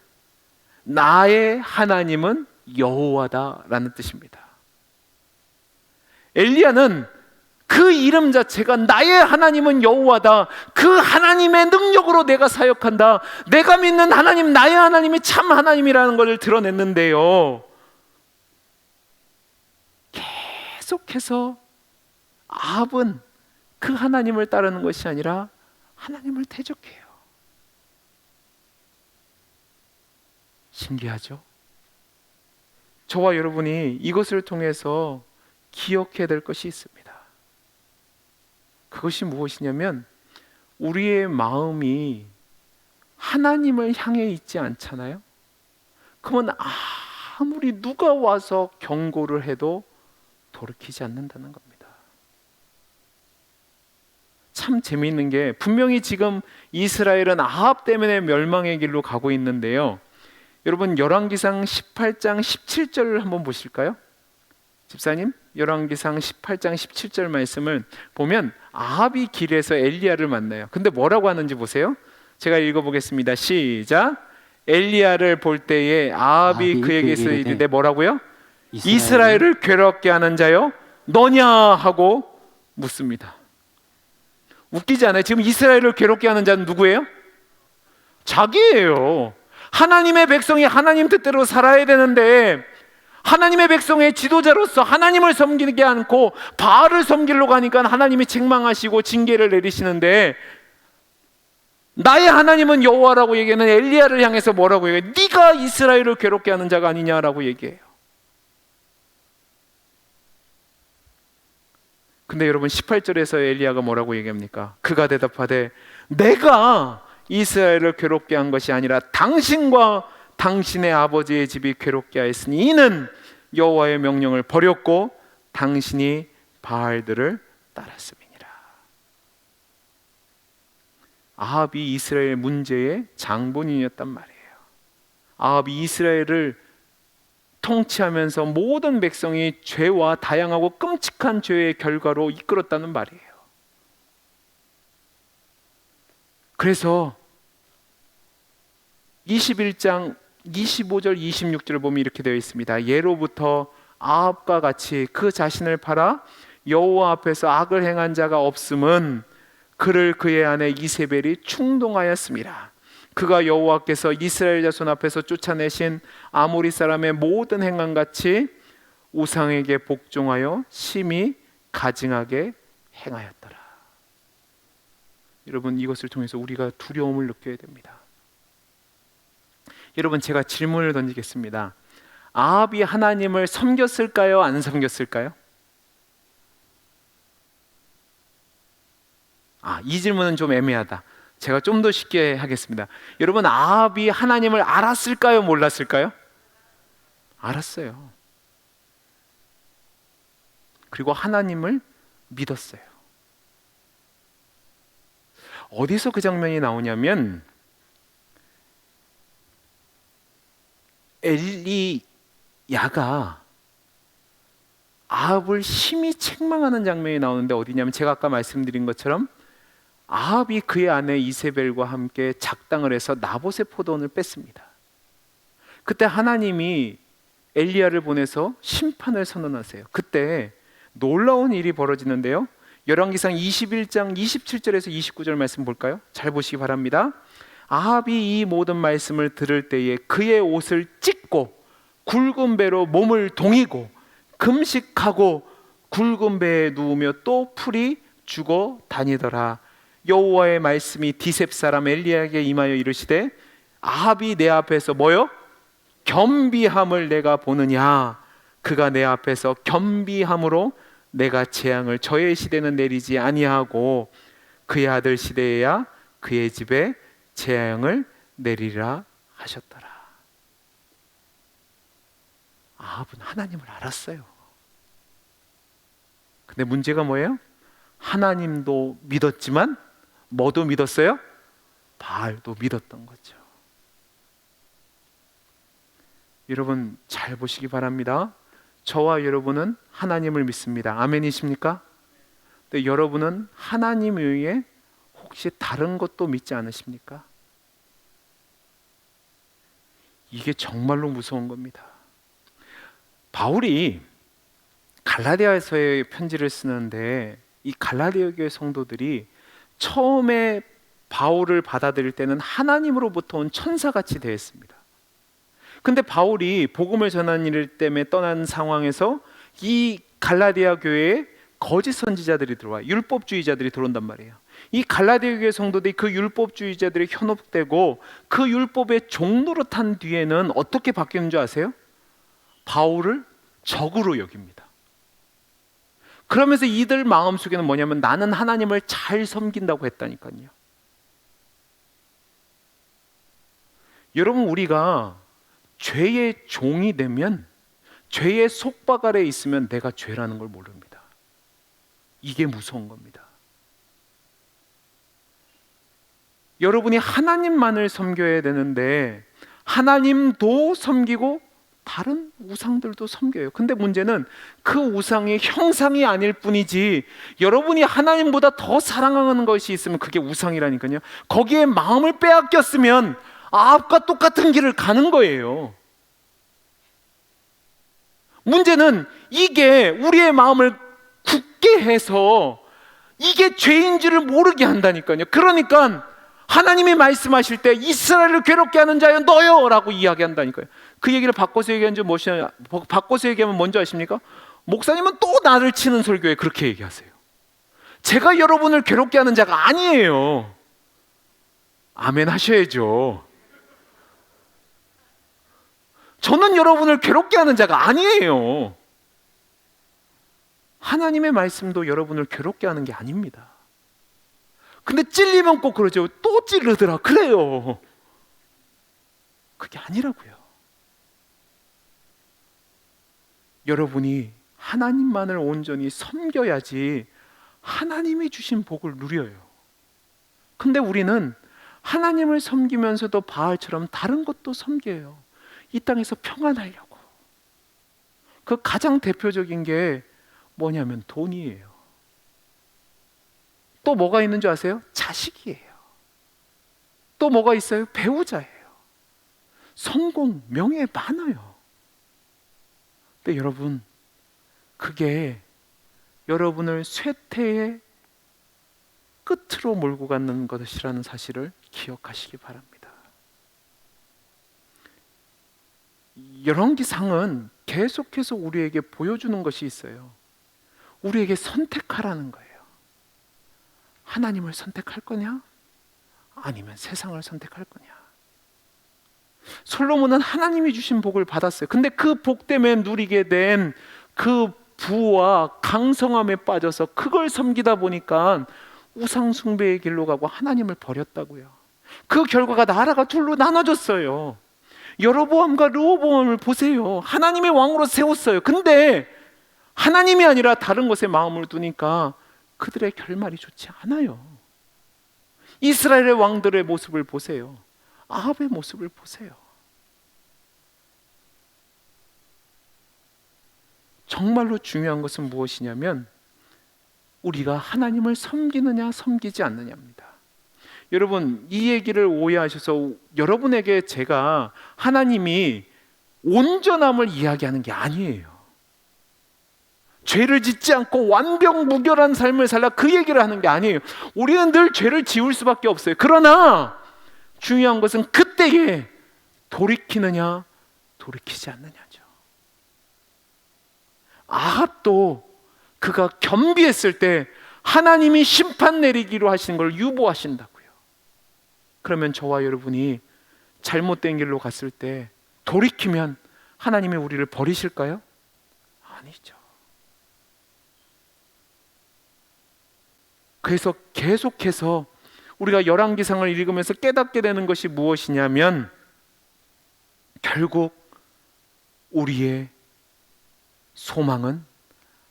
나의 하나님은 여호와다라는 뜻입니다. 엘리야는 그 이름 자체가 나의 하나님은 여호와다, 그 하나님의 능력으로 내가 사역한다, 내가 믿는 하나님, 나의 하나님이 참 하나님이라는 것을 드러냈는데요, 계속해서 아합은 그 하나님을 따르는 것이 아니라 하나님을 대적해요. 신기하죠? 저와 여러분이 이것을 통해서 기억해야 될 것이 있습니다. 그것이 무엇이냐면 우리의 마음이 하나님을 향해 있지 않잖아요? 그러면 아무리 누가 와서 경고를 해도 돌이키지 않는다는 겁니다. 참 재미있는 게 분명히 지금 이스라엘은 아합 때문에 멸망의 길로 가고 있는데요, 여러분 열왕기상 18장 17절을 한번 보실까요? 집사님, 열왕기상 18장 17절 말씀을 보면 아합이 길에서 엘리야를 만나요. 근데 뭐라고 하는지 보세요. 제가 읽어보겠습니다. 시작. 엘리야를 볼 때에 아합이 그에게서 이르되 뭐라고요? 이스라엘을 괴롭게 하는 자요 너냐 하고 묻습니다. 웃기지 않아요? 지금 이스라엘을 괴롭게 하는 자는 누구예요? 자기예요. 하나님의 백성이 하나님 뜻대로 살아야 되는데 하나님의 백성의 지도자로서 하나님을 섬기지 않고 바알을 섬기러 가니까 하나님이 책망하시고 징계를 내리시는데, 나의 하나님은 여호와라고 얘기하는 엘리야를 향해서 뭐라고 얘기해요? 네가 이스라엘을 괴롭게 하는 자가 아니냐라고 얘기해요. 근데 여러분 18절에서 엘리야가 뭐라고 얘기합니까? 그가 대답하되 내가 이스라엘을 괴롭게 한 것이 아니라 당신과 당신의 아버지의 집이 괴롭게 하였으니 이는 여호와의 명령을 버렸고 당신이 바알들을 따랐음이니라. 아합이 이스라엘 문제의 장본인이었단 말이에요. 아합이 이스라엘을 통치하면서 모든 백성이 죄와 다양하고 끔찍한 죄의 결과로 이끌었다는 말이에요. 그래서 21장 25절 26절을 보면 이렇게 되어 있습니다. 예로부터 아합과 같이 그 자신을 팔아 여호와 앞에서 악을 행한 자가 없음은 그를 그의 아내 이세벨이 충동하였습니다. 그가 여호와께서 이스라엘 자손 앞에서 쫓아내신 아모리 사람의 모든 행함같이 우상에게 복종하여 심히 가증하게 행하였더라. 여러분, 이것을 통해서 우리가 두려움을 느껴야 됩니다. 여러분, 제가 질문을 던지겠습니다. 아합이 하나님을 섬겼을까요? 안 섬겼을까요? 이 질문은 좀 애매하다. 제가 좀 더 쉽게 하겠습니다. 여러분, 아합이 하나님을 알았을까요? 몰랐을까요? 알았어요. 그리고 하나님을 믿었어요. 어디서 그 장면이 나오냐면 엘리야가 아합을 심히 책망하는 장면이 나오는데 어디냐면 제가 아까 말씀드린 것처럼 아합이 그의 아내 이세벨과 함께 작당을 해서 나봇의 포도원을 뺐습니다. 그때 하나님이 엘리야를 보내서 심판을 선언하세요. 그때 놀라운 일이 벌어지는데요. 열왕기상 21장 27절에서 29절 말씀 볼까요? 잘 보시기 바랍니다. 아합이 이 모든 말씀을 들을 때에 그의 옷을 찢고 굵은 배로 몸을 동이고 금식하고 굵은 배에 누우며 또 풀이 죽어 다니더라. 여호와의 말씀이 디셉 사람 엘리야에게 임하여 이르시되 아합이 내 앞에서 뭐요? 겸비함을 내가 보느냐. 그가 내 앞에서 겸비함으로 내가 재앙을 저의 시대는 내리지 아니하고 그의 아들 시대에야 그의 집에 재앙을 내리라 하셨더라. 아합은 하나님을 알았어요. 근데 문제가 뭐예요? 하나님도 믿었지만 뭐도 믿었어요? 바알도 믿었던 거죠. 여러분 잘 보시기 바랍니다. 저와 여러분은 하나님을 믿습니다. 아멘이십니까? 근데 여러분은 하나님 외에 혹시 다른 것도 믿지 않으십니까? 이게 정말로 무서운 겁니다. 바울이 갈라디아서의 편지를 쓰는데 이 갈라디아 교회 성도들이 처음에 바울을 받아들일 때는 하나님으로부터 온 천사같이 대했습니다. 근데 바울이 복음을 전하는 일 때문에 떠난 상황에서 이 갈라디아 교회에 거짓 선지자들이 들어와 율법주의자들이 들어온단 말이에요. 이 갈라디아 교회 성도들이 그 율법주의자들이 현혹되고 그 율법의 종로로 탄 뒤에는 어떻게 바뀌는 줄 아세요? 바울을 적으로 여깁니다. 그러면서 이들 마음속에는 뭐냐면 나는 하나님을 잘 섬긴다고 했다니까요. 여러분 우리가 죄의 종이 되면 죄의 속박 아래에 있으면 내가 죄라는 걸 모릅니다. 이게 무서운 겁니다. 여러분이 하나님만을 섬겨야 되는데 하나님도 섬기고 다른 우상들도 섬겨요. 근데 문제는 그 우상이 형상이 아닐 뿐이지 여러분이 하나님보다 더 사랑하는 것이 있으면 그게 우상이라니까요. 거기에 마음을 빼앗겼으면 아합과 똑같은 길을 가는 거예요. 문제는 이게 우리의 마음을 굳게 해서 이게 죄인 줄을 모르게 한다니까요. 그러니까 하나님이 말씀하실 때 이스라엘을 괴롭게 하는 자여 너요 라고 이야기한다니까요. 그 얘기를 바꿔서 얘기하는 줄 바꿔서 얘기하면 뭔지 아십니까? 목사님은 또 나를 치는 설교에 그렇게 얘기하세요. 제가 여러분을 괴롭게 하는 자가 아니에요. 아멘 하셔야죠. 저는 여러분을 괴롭게 하는 자가 아니에요. 하나님의 말씀도 여러분을 괴롭게 하는 게 아닙니다. 근데 찔리면 꼭 그러죠. 또 찌르더라. 그래요. 그게 아니라고요. 여러분이 하나님만을 온전히 섬겨야지 하나님이 주신 복을 누려요. 근데 우리는 하나님을 섬기면서도 바알처럼 다른 것도 섬겨요. 이 땅에서 평안하려고. 그 가장 대표적인 게 뭐냐면 돈이에요. 또 뭐가 있는 줄 아세요? 자식이에요. 또 뭐가 있어요? 배우자예요. 성공, 명예 많아요. 근데 여러분, 그게 여러분을 쇠퇴의 끝으로 몰고 가는 것이라는 사실을 기억하시기 바랍니다. 열왕기상은 계속해서 우리에게 보여주는 것이 있어요. 우리에게 선택하라는 거예요. 하나님을 선택할 거냐? 아니면 세상을 선택할 거냐? 솔로몬은 하나님이 주신 복을 받았어요. 근데 그 복 때문에 누리게 된 그 부와 강성함에 빠져서 그걸 섬기다 보니까 우상 숭배의 길로 가고 하나님을 버렸다고요. 그 결과가 나라가 둘로 나눠졌어요. 여로보암과 르호보암을 보세요. 하나님의 왕으로 세웠어요. 근데 하나님이 아니라 다른 것에 마음을 두니까 그들의 결말이 좋지 않아요. 이스라엘의 왕들의 모습을 보세요. 아합의 모습을 보세요. 정말로 중요한 것은 무엇이냐면 우리가 하나님을 섬기느냐 섬기지 않느냐입니다. 여러분, 이 얘기를 오해하셔서 여러분에게 제가 하나님이 온전함을 이야기하는 게 아니에요. 죄를 짓지 않고 완벽무결한 삶을 살라 그 얘기를 하는 게 아니에요. 우리는 늘 죄를 지을 수밖에 없어요. 그러나 중요한 것은 그때에 돌이키느냐 돌이키지 않느냐죠. 아합도 그가 겸비했을 때 하나님이 심판 내리기로 하신 걸 유보하신다고요. 그러면 저와 여러분이 잘못된 길로 갔을 때 돌이키면 하나님이 우리를 버리실까요? 아니죠. 그래서 계속해서 우리가 열왕기상을 읽으면서 깨닫게 되는 것이 무엇이냐면 결국 우리의 소망은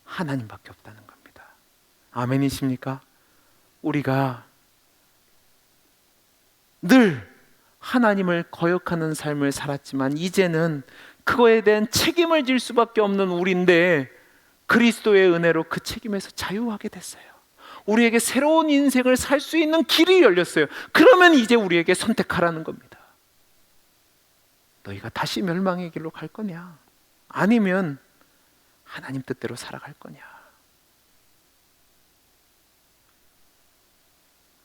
하나님밖에 없다는 겁니다. 아멘이십니까? 우리가 늘 하나님을 거역하는 삶을 살았지만 이제는 그거에 대한 책임을 질 수밖에 없는 우리인데 그리스도의 은혜로 그 책임에서 자유하게 됐어요. 우리에게 새로운 인생을 살 수 있는 길이 열렸어요. 그러면 이제 우리에게 선택하라는 겁니다. 너희가 다시 멸망의 길로 갈 거냐? 아니면 하나님 뜻대로 살아갈 거냐?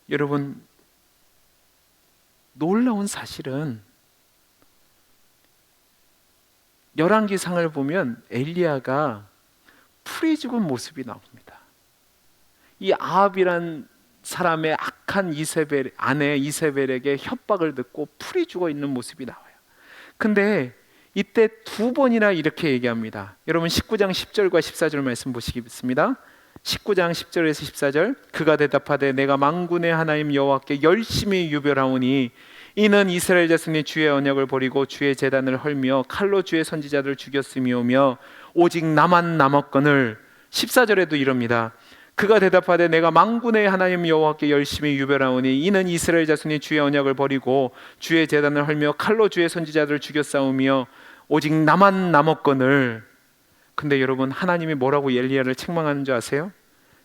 여러분, 놀라운 사실은 열왕기상을 보면 엘리야가 풀이 죽은 모습이 나옵니다. 이 아합이란 사람의 악한 이세벨 아내 이세벨에게 협박을 듣고 풀이 죽어 있는 모습이 나와요. 근데 이때 두 번이나 이렇게 얘기합니다. 여러분 19장 10절과 14절 말씀 보시겠습니다. 19장 10절에서 14절 그가 대답하되 내가 만군의 하나님 여호와께 열심히 유별하오니 이는 이스라엘 자손이 주의 언약을 버리고 주의 제단을 헐며 칼로 주의 선지자들을 죽였음이오며 오직 나만 남았거늘. 14절에도 이럽니다. 그가 대답하되 내가 만군의 하나님 여호와께 열심히 유별하오니 이는 이스라엘 자손이 주의 언약을 버리고 주의 제단을 헐며 칼로 주의 선지자들을 죽였사오며 오직 나만 남았거늘. 근데 여러분 하나님이 뭐라고 엘리야를 책망하는 줄 아세요?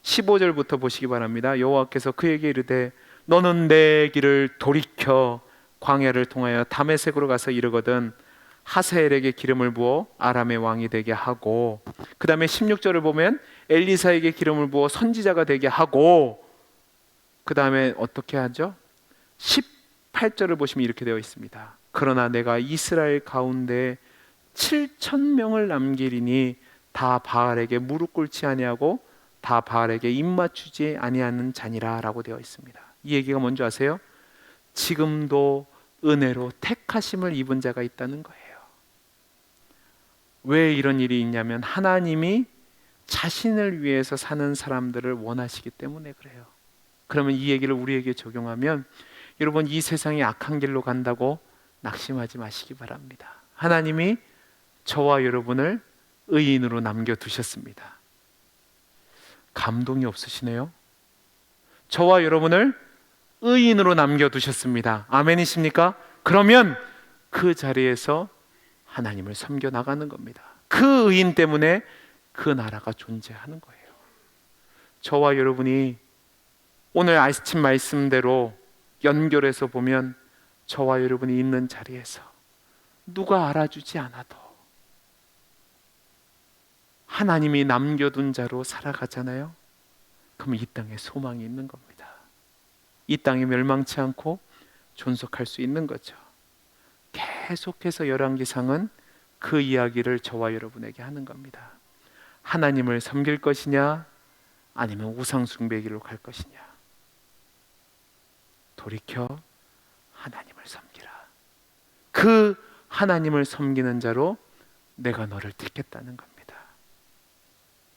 15절부터 보시기 바랍니다. 여호와께서 그에게 이르되 너는 내 길을 돌이켜 광야를 통하여 다메섹으로 가서 이르거든 하사엘에게 기름을 부어 아람의 왕이 되게 하고, 그 다음에 16절을 보면 엘리사에게 기름을 부어 선지자가 되게 하고, 그 다음에 어떻게 하죠? 18절을 보시면 이렇게 되어 있습니다. 그러나 내가 이스라엘 가운데 7,000명을 남기리니 다 바알에게 무릎 꿇지 아니하고 다 바알에게 입 맞추지 아니하는 자니라 라고 되어 있습니다. 이 얘기가 뭔지 아세요? 지금도 은혜로 택하심을 입은 자가 있다는 거예요. 왜 이런 일이 있냐면 하나님이 자신을 위해서 사는 사람들을 원하시기 때문에 그래요. 그러면 이 얘기를 우리에게 적용하면 여러분 이 세상이 악한 길로 간다고 낙심하지 마시기 바랍니다. 하나님이 저와 여러분을 의인으로 남겨두셨습니다. 감동이 없으시네요? 저와 여러분을 의인으로 남겨두셨습니다. 아멘이십니까? 그러면 그 자리에서 하나님을 섬겨나가는 겁니다. 그 의인 때문에 그 나라가 존재하는 거예요. 저와 여러분이 오늘 아침 말씀대로 연결해서 보면 저와 여러분이 있는 자리에서 누가 알아주지 않아도 하나님이 남겨둔 자로 살아가잖아요. 그럼 이 땅에 소망이 있는 겁니다. 이 땅에 멸망치 않고 존속할 수 있는 거죠. 계속해서 열왕기상은 그 이야기를 저와 여러분에게 하는 겁니다. 하나님을 섬길 것이냐 아니면 우상 숭배의 길로 갈 것이냐. 돌이켜 하나님을 섬기라. 그 하나님을 섬기는 자로 내가 너를 택했다는 겁니다.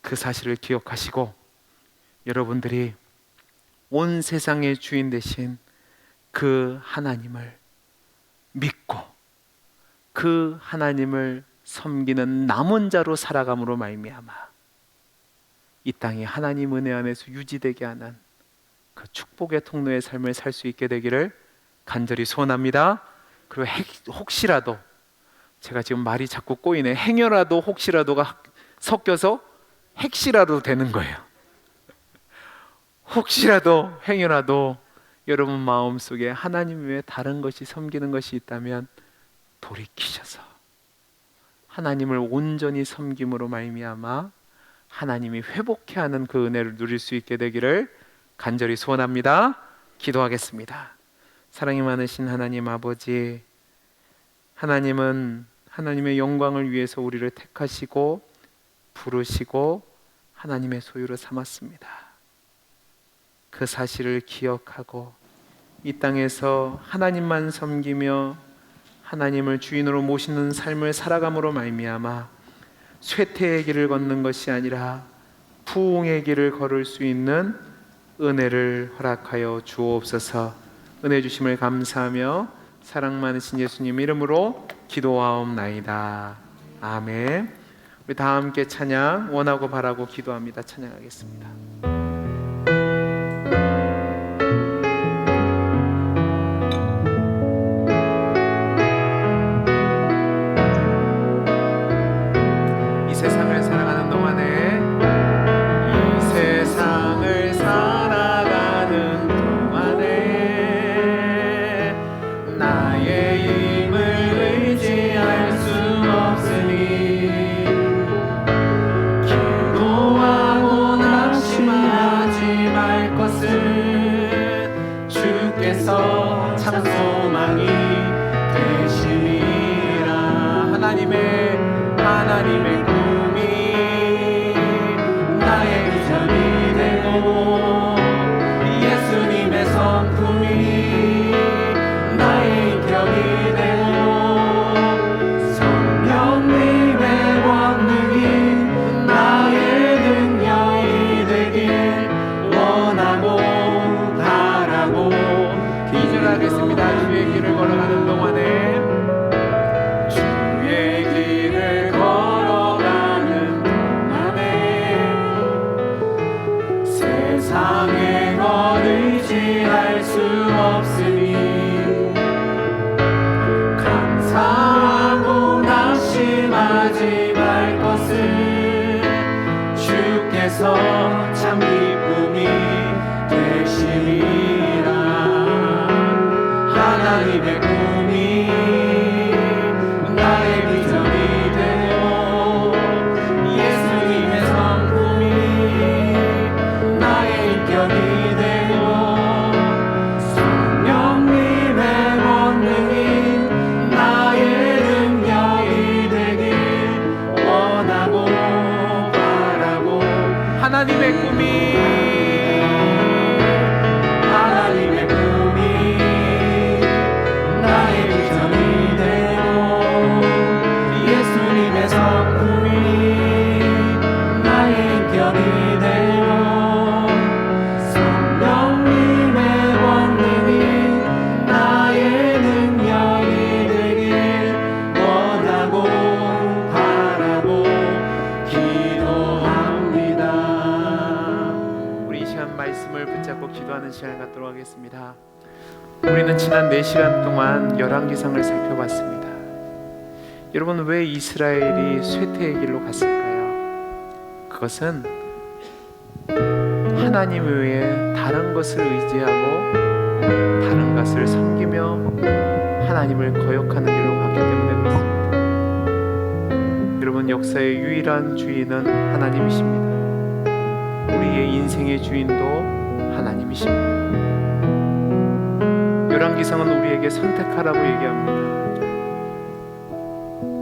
그 사실을 기억하시고 여러분들이 온 세상의 주인 되신 그 하나님을 믿고 그 하나님을 섬기는 남은 자로 살아감으로 말미암아 이 땅이 하나님 은혜 안에서 유지되게 하는 그 축복의 통로의 삶을 살 수 있게 되기를 간절히 소원합니다. 그리고 혹시라도 제가 지금 말이 자꾸 꼬이네. 행여라도 혹시라도가 섞여서 핵시라도 되는 거예요. 혹시라도 행여라도 여러분 마음속에 하나님 외에 다른 것이 섬기는 것이 있다면 돌이키셔서 하나님을 온전히 섬김으로 말미암아 하나님이 회복케 하는 그 은혜를 누릴 수 있게 되기를 간절히 소원합니다. 기도하겠습니다. 사랑이 많으신 하나님 아버지, 하나님은 하나님의 영광을 위해서 우리를 택하시고 부르시고 하나님의 소유로 삼았습니다. 그 사실을 기억하고 이 땅에서 하나님만 섬기며 하나님을 주인으로 모시는 삶을 살아감으로 말미암아 쇠퇴의 길을 걷는 것이 아니라 부흥의 길을 걸을 수 있는 은혜를 허락하여 주옵소서. 은혜 주심을 감사하며 사랑 많으신 예수님 이름으로 기도하옵나이다. 아멘. 우리 다 함께 찬양 원하고 바라고 기도합니다. 찬양하겠습니다. 이 세상을 살아가는 동안에 이 세상을 살아가는 동안에 나의 힘을 의지할 수 없으니 기도하고 낙심하지 말 것은 주께서 참 소망이 되심이라. 하나님의 꿈이 나의 비전이 되고 예수님의 성품이 나의 인격이 되고 성령님의 권능이 나의 능력이 되길 원하고 바라고 기절하겠습니다. 주의 길을 걸어가는 동안에 세상에 것 의지할 수 없으니 감사하고 낙심하지 말 것은 주께서 참 기쁨이 되심이라. 하나님의 꿈이 나의 비전이 되고 예수님의 성품이 나의 인격이 되고 성령님의 권능이 나의 능력이 되길 원하고 바라고 하나님의 꿈이 나의 비전이 되고 예수님의 성품이 나의 인격이 되고 성령님의 권능이 나의 능력이 되길 원하고 바라고 기도합니다. 우리 이 시간 말씀을 붙잡고 기도하는 시간을 갖도록 하겠습니다. 우리는 지난 4시간 동안 열왕기상을 살펴봤습니다. 여러분, 왜 이스라엘이 쇠퇴의 길로 갔을까요? 그것은 하나님 외에 다른 것을 의지하고 다른 것을 섬기며 하나님을 거역하는 길로 갔기 때문에 그렇습니다. 여러분, 역사의 유일한 주인은 하나님이십니다. 우리의 인생의 주인도 하나님이십니다. 열왕기상은 우리에게 선택하라고 얘기합니다.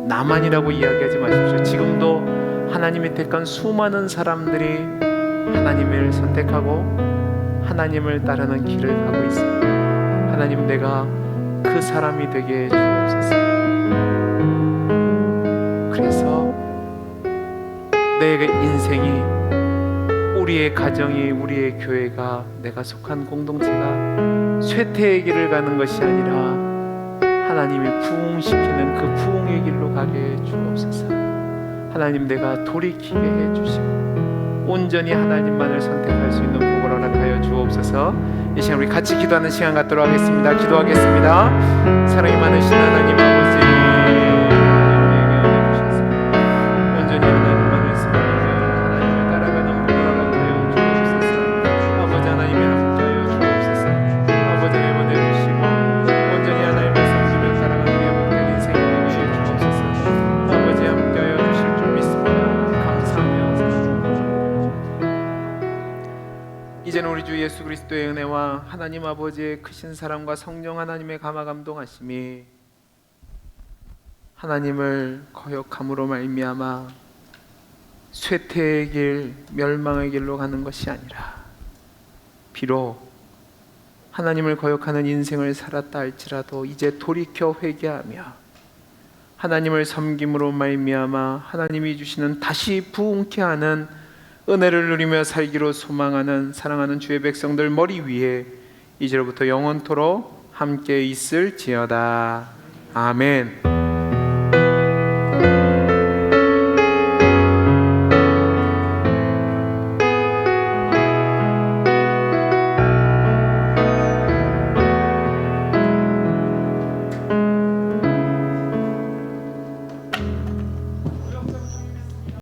나만이라고 이야기하지 마십시오. 지금도 하나님이 택한 수많은 사람들이 하나님을 선택하고 하나님을 따르는 길을 가고 있습니다. 하나님, 내가 그 사람이 되게 해주옵소서. 그래서 내 인생이, 우리의 가정이, 우리의 교회가, 내가 속한 공동체가 쇠퇴의 길을 가는 것이 아니라 하나님이 부흥시키는 그 부흥의 길로 가게 해 주옵소서. 하나님, 내가 돌이키게 해 주시고 온전히 하나님만을 선택할 수 있는 복을 허락하여 주옵소서. 이 시간 우리 같이 기도하는 시간 갖도록 하겠습니다. 기도하겠습니다. 사랑이 많으신 하나님 아버지, 우리에게 은혜 주셔서 온전히 하나님만을 섬기며 하나님을 따라가는 복을 허락하여 주옵소서. 아버지 하나님의 함께하여 주옵소서. 아버지 내보내 주시고 온전히 하나님을 섬기며 따라가는 복된 인생이 되게 주옵소서. 아버지 함께하여 주실 줄 믿습니다. 감사하며 이제는 우리 주 예수 그리스도의 은혜와 하나님 아버지의 크신 사랑과 성령 하나님의 감화 감동하심이 하나님을 거역함으로 말미암아 쇠퇴의 길, 멸망의 길로 가는 것이 아니라 비록 하나님을 거역하는 인생을 살았다 할지라도 이제 돌이켜 회개하며 하나님을 섬김으로 말미암아 하나님이 주시는 다시 부흥케 하는 은혜를 누리며 살기로 소망하는 사랑하는 주의 백성들 머리 위에 이제로부터 영원토록 함께 있을지어다. 아멘.